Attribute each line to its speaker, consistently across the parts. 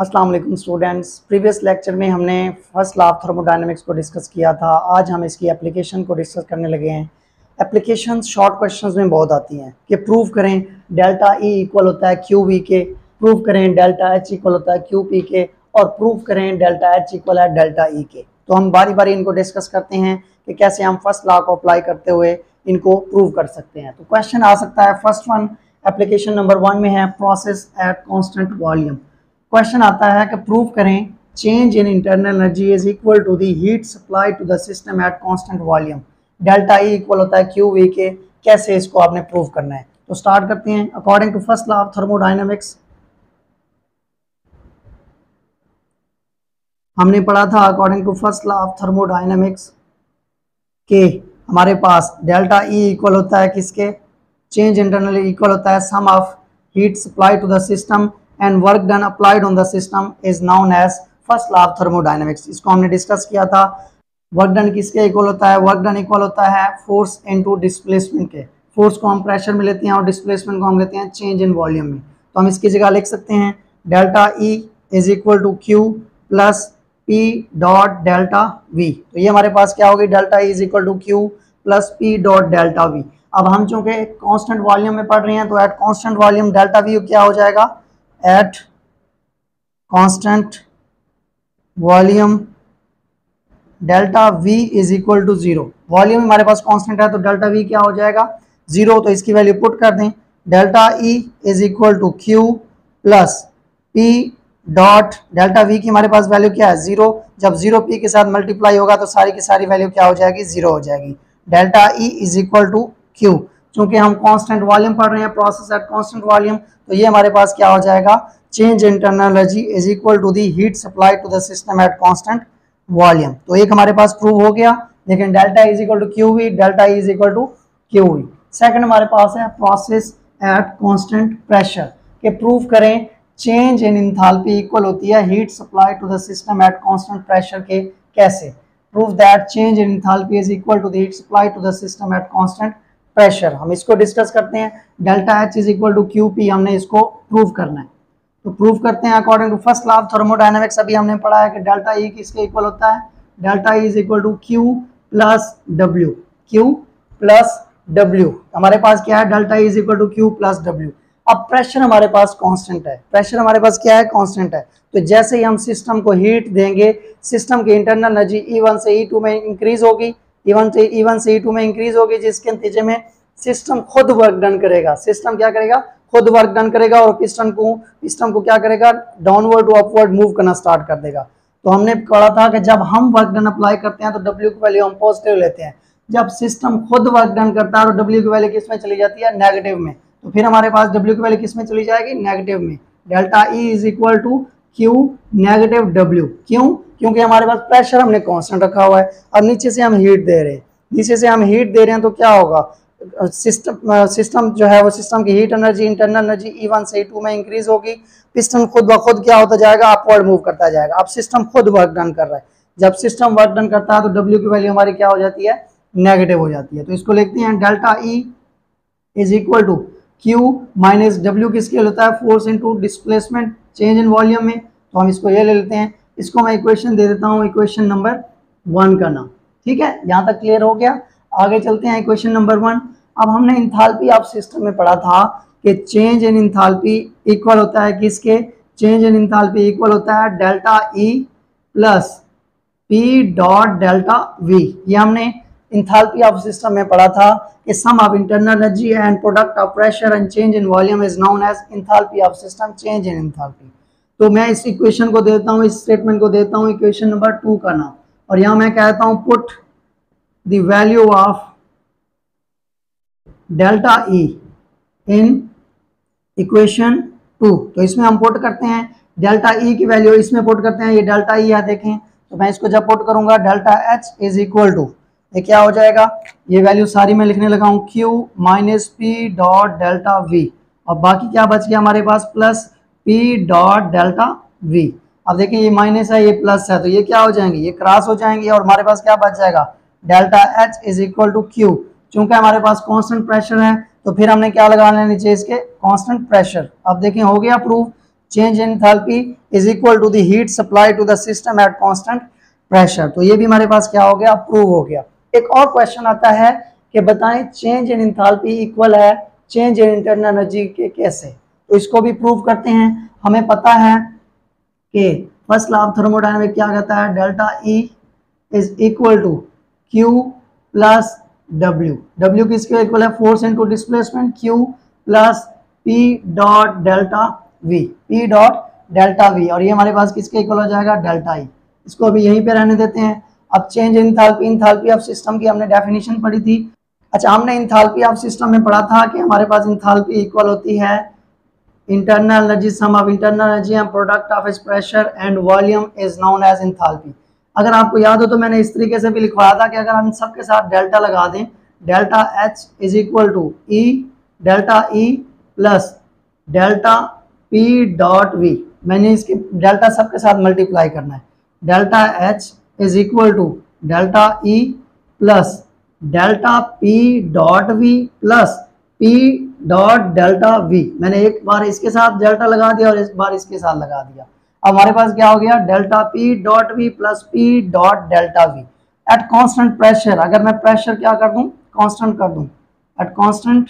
Speaker 1: अस्सलाम वालेकुम students. Previous lecture में हमने फर्स्ट लॉ ऑफ थर्मोडायनेमिक्स को डिस्कस किया था। आज हम इसकी एप्लीकेशन को डिस्कस करने लगे हैं। एप्लीकेशंस शॉर्ट क्वेश्चंस में बहुत आती हैं कि प्रूव करें डेल्टा ई इक्वल होता है क्यू वी के, प्रूव करें डेल्टा एच इक्वल होता है क्यू पी के, और प्रूव करें डेल्टा एच इक्वल है डेल्टा ई के। तो हम बारी बारी इनको डिस्कस करते हैं कि कैसे हम फर्स्ट लॉ को अप्लाई करते हुए इनको प्रूव कर सकते हैं। तो क्वेश्चन आ सकता है, फर्स्ट वन एप्लीकेशन नंबर 1 में है process at constant volume. Question आता है कि प्रूव करें change in internal energy is equal to the heat supply to the system at constant volume. Delta E equal होता है क्यू वी के। कैसे इसको आपने प्रूव करना है, तो स्टार्ट करते हैं। According to first law of thermodynamics हमने पढ़ा था, according to first law of thermodynamics के हमारे पास डेल्टा ई इक्वल होता है किसके, चेंज इंटरनली इक्वल होता है sum of heat supply to the system and work done applied on the system is known as first law of thermodynamics. इसको हमने discuss किया था। वर्क डन किसके इक्वल होता है, वर्क डन इक्वल होता है फोर्स इनटू डिस्प्लेसमेंट के। फोर्स को हम प्रेशर में लेते हैं और डिस्प्लेसमेंट को हम लेते हैं चेंज इन वॉल्यूम में। तो हम इसकी जगह लिख सकते हैं delta E is equal to Q plus P dot delta V. तो ये हमारे पास क्या होगी, delta E is equal to Q plus P dot delta V. अब हम चूंकि कांस्टेंट वॉल्यूम में पढ़ रहे हैं तो at constant volume delta V क्या हो जाएगा, at constant volume delta V is equal to 0। Volume हमारे पास कांस्टेंट है तो डेल्टा वी क्या हो जाएगा 0। तो इसकी वैल्यू पुट कर दें, delta E is equal to Q plus P dot delta V की हमारे पास वैल्यू क्या है 0। जब 0 पी के साथ मल्टीप्लाई होगा तो सारी की सारी वैल्यू क्या हो जाएगी 0 हो जाएगी। Delta E is equal to Q, चूंकि हम कांस्टेंट वॉल्यूम पढ़ रहे हैं, प्रोसेस एट कांस्टेंट वॉल्यूम, तो ये हमारे पास क्या हो जाएगा, change internal energy is equal to the heat supply to the system at constant volume. तो एक हमारे पास प्रूव हो गया। लेकिन delta is equal to Q V, delta is equal to Q V. Second हमारे पास है प्रोसेस एट कांस्टेंट प्रेशर के प्रूव करें चेंज इन एंथैल्पी इक्वल होती है heat supply to the system at constant pressure के। कैसे prove that change in enthalpy is equal to the heat supply to the system at constant pressure. हम इसको discuss करते हैं। Delta H is equal to Q P हमने इसको prove करना है। तो प्रूव करते हैं according to first law of thermodynamics. अभी हमने पढ़ा है कि डेल्टा ई किसके इक्वल होता है, delta E is equal to Q plus W. Q plus W हमारे पास क्या है, delta E is equal to Q plus W. अब प्रेशर हमारे पास कांस्टेंट है, प्रेशर हमारे पास क्या है, कांस्टेंट है। तो जैसे ही हम सिस्टम को हीट देंगे, सिस्टम की इंटरनल एनर्जी E1 से E2 में इंक्रीज होगी, E1 से E2 में इंक्रीज होगी, जिसके नतीजे में सिस्टम खुद वर्क डन करेगा। सिस्टम क्या करेगा, खुद वर्क डन करेगा और पिस्टन को क्या करेगा, डाउनवर्ड टू अपवर्ड मूव करना स्टार्ट कर देगा। तो हमने पढ़ा था कि जब हम वर्क डन अप्लाई करते हैं तो W की वैल्यू हम पॉजिटिव लेते हैं। जब सिस्टम खुद वर्क डन करता है तो W की वैल्यू किस में चली जाती है, नेगेटिव में। तो फिर हमारे पास W की वैल्यू किस में चली जाएगी, नेगेटिव में। Delta E is equal to Q negative W. क्यों, क्योंकि हमारे पास प्रेशर हमने कांस्टेंट रखा हुआ है और नीचे से हम हीट दे रहे हैं। नीचे से हम हीट दे रहे हैं तो क्या होगा, सिस्टम जो है वो सिस्टम की heat energy internal energy E1 से E2 में इंक्रीज होगी। पिस्टन खुद ब खुद क्या होता जाएगा, अपवर्ड मूव करता जाएगा। अब सिस्टम खुद वर्क डन कर रहा है। जब सिस्टम वर्क डन करता है तो W की वैल्यू हमारी क्या हो जाती है, नेगेटिव हो जाती है। तो इसको लिखते हैं delta E is equal to Q minus W किसके होता है, force into displacement change in volume में। तो हम इसको ये ले लेते हैं। इसको मैं इक्वेशन दे देता हूँ, इक्वेशन नंबर 1 का नाम। ठीक है, यहाँ तक क्लियर हो गया। आगे चलते हैं इक्वेशन नंबर 1। अब हमने इंथैल्पी ऑफ सिस्टम में पढ़ा था कि चेंज इन इंथैल्पी इक्वल होता है किसके, चेंज इन इंथैल्पी इक्वल होता है delta E plus P dot delta V. ये हमने इंथैल्पी ऑफ सिस्टम में पढ़ा था कि sum of internal energy and product of pressure and change in volume is known as enthalpy of system, change in enthalpy. तो मैं इस equation को देता हूँ, इस स्टेटमेंट को देता हूँ इक्वेशन नंबर 2 का नाम, और यहाँ मैं कहता हूँ put the value of delta E in equation 2। तो इसमें हम पुट करते हैं डेल्टा ई की वैल्यू, इसमें पुट करते हैं। ये डेल्टा ई है, देखें। तो मैं इसको जब पुट करूंगा delta H is equal to, ये क्या हो जाएगा, ये वैल्यू सारी मैं लिखने लगा हूँ, Q minus P dot delta V. और बाकी क्या बच गया हमारे पास, plus P dot delta V. अब देखिए ये माइनस है, ये प्लस है, तो ये क्या हो जाएंगे, ये क्रॉस हो जाएंगे और हमारे पास क्या बच जाएगा, delta H is equal to Q. चूंकि हमारे पास कांस्टेंट प्रेशर है तो फिर हमने क्या लगाना है नीचे इसके, कांस्टेंट प्रेशर। अब देखें हो गया proof, change in enthalpy is equal to the heat supply to the system at constant pressure. तो ये भी हमारे पास क्या हो गया, प्रूव हो गया। एक और क्वेश्चन आता है कि बताएं चेंज इन एंथैल्पी इक्वल है चेंज इन इंटरनल एनर्जी के कैसे। तो इसको भी प्रूव करते हैं। हमें पता है कि फर्स्ट लॉ ऑफ थर्मोडायनामिक्स क्या कहता है, delta E is equal to Q plus W. W किसके इक्वल है, force into displacement, Q plus P dot delta V, P dot delta V, और ये हमारे पास किसके इक्वल हो जाएगा, डेल्टा ई। इसको अभी यहीं पे रहने देते हैं। अब change in enthalpy of system की हमने डेफिनेशन पढ़ी थी। अच्छा, हमने एंथैल्पी ऑफ सिस्टम में पढ़ा था कि हमारे पास एंथैल्पी इक्वल होती है internal energy sum of internal energy and product of its pressure and volume is known as enthalpy. अगर आपको याद हो तो मैंने इस तरीके से भी लिखवाया था कि अगर हम सबके साथ डेल्टा लगा दें, delta H is equal to E delta E plus delta P dot V. मैंने इसके डेल्टा सबके साथ मल्टीप्लाई करना है। Delta H is equal to delta E plus delta P dot V plus P dot delta V. मैंने एक बार इसके साथ डेल्टा लगा दिया और इस बार इसके साथ लगा दिया। अब हमारे पास क्या हो गया, delta P dot V plus P dot delta V at constant pressure. अगर मैं प्रेशर क्या कर दूं, कांस्टेंट कर दूं, एट कांस्टेंट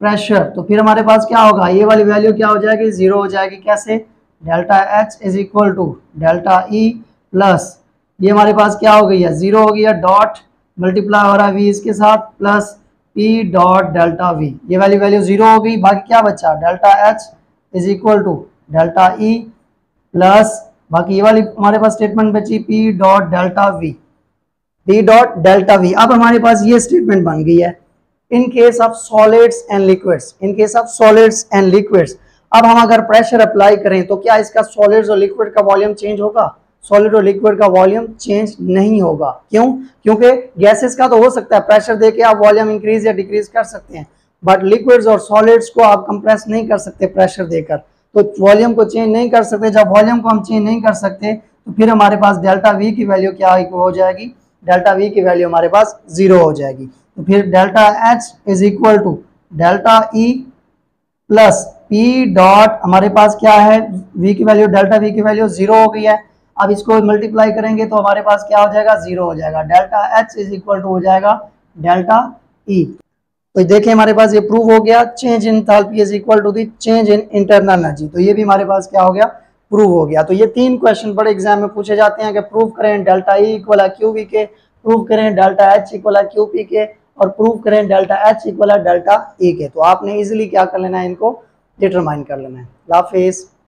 Speaker 1: प्रेशर, तो फिर हमारे पास क्या होगा, ये वाली वैल्यू क्या हो जाएगी, जीरो हो जाएगी। कैसे, delta H is equal to delta E plus ये हमारे पास क्या हो गई है, जीरो हो गया, डॉट मल्टीप्लाई हो रहा है वी इसके साथ plus P dot delta V. ये वाली वैल्यू जीरो हो गई, बाकी क्या बचा, delta H is equal to delta E plus बाकी ये वाली हमारे पास स्टेटमेंट बची P dot delta V, P dot delta V. अब हमारे पास ये स्टेटमेंट बन गई है in case of solids and liquids, in case of solids and liquids. अब हम अगर प्रेशर अप्लाई करें तो क्या इसका सॉलिड्स और लिक्विड का वॉल्यूम चेंज होगा, सॉलिड और लिक्विड का वॉल्यूम चेंज नहीं होगा। क्यों, क्योंकि गैसेस का तो हो सकता है प्रेशर देके आप वॉल्यूम इंक्रीज या डिक्रीज कर सकते हैं, बट लिक्विड्स और सॉलिड्स को आप कंप्रेस नहीं कर सकते प्रेशर देकर, तो वॉल्यूम को चेंज नहीं कर सकते। जब वॉल्यूम को हम चेंज नहीं कर सकते तो फिर हमारे पास डेल्टा वी की वैल्यू क्या हो जाएगी, डेल्टा वी की वैल्यू हमारे पास जीरो हो जाएगी। तो फिर delta H is equal to delta E plus P dot हमारे पास क्या है, वी की वैल्यू, डेल्टा वी की वैल्यू जीरो हो गई है। अब इसको मल्टीप्लाई करेंगे तो हमारे पास क्या हो जाएगा, जीरो हो जाएगा। Delta H is equal to हो जाएगा डेल्टा ई। तो देखिए हमारे पास ये प्रूव हो गया, change in enthalpy is equal to the change in internal energy. तो ये भी हमारे पास क्या हो गया, प्रूव हो गया। तो ये तीन क्वेश्चन बड़े एग्जाम में पूछे जाते हैं कि प्रूव करें डेल्टा ई इक्वल है क्यू वी के, प्रूव करें डेल्टा एच इक्वल है क्यू पी के, और प्रूव करें डेल्टा एच इक्वल है डेल्टा ई के। तो आपने इजीली क्या कर लेना है, इनको डिटरमाइन कर लेना है। अल्लाह हाफिज़।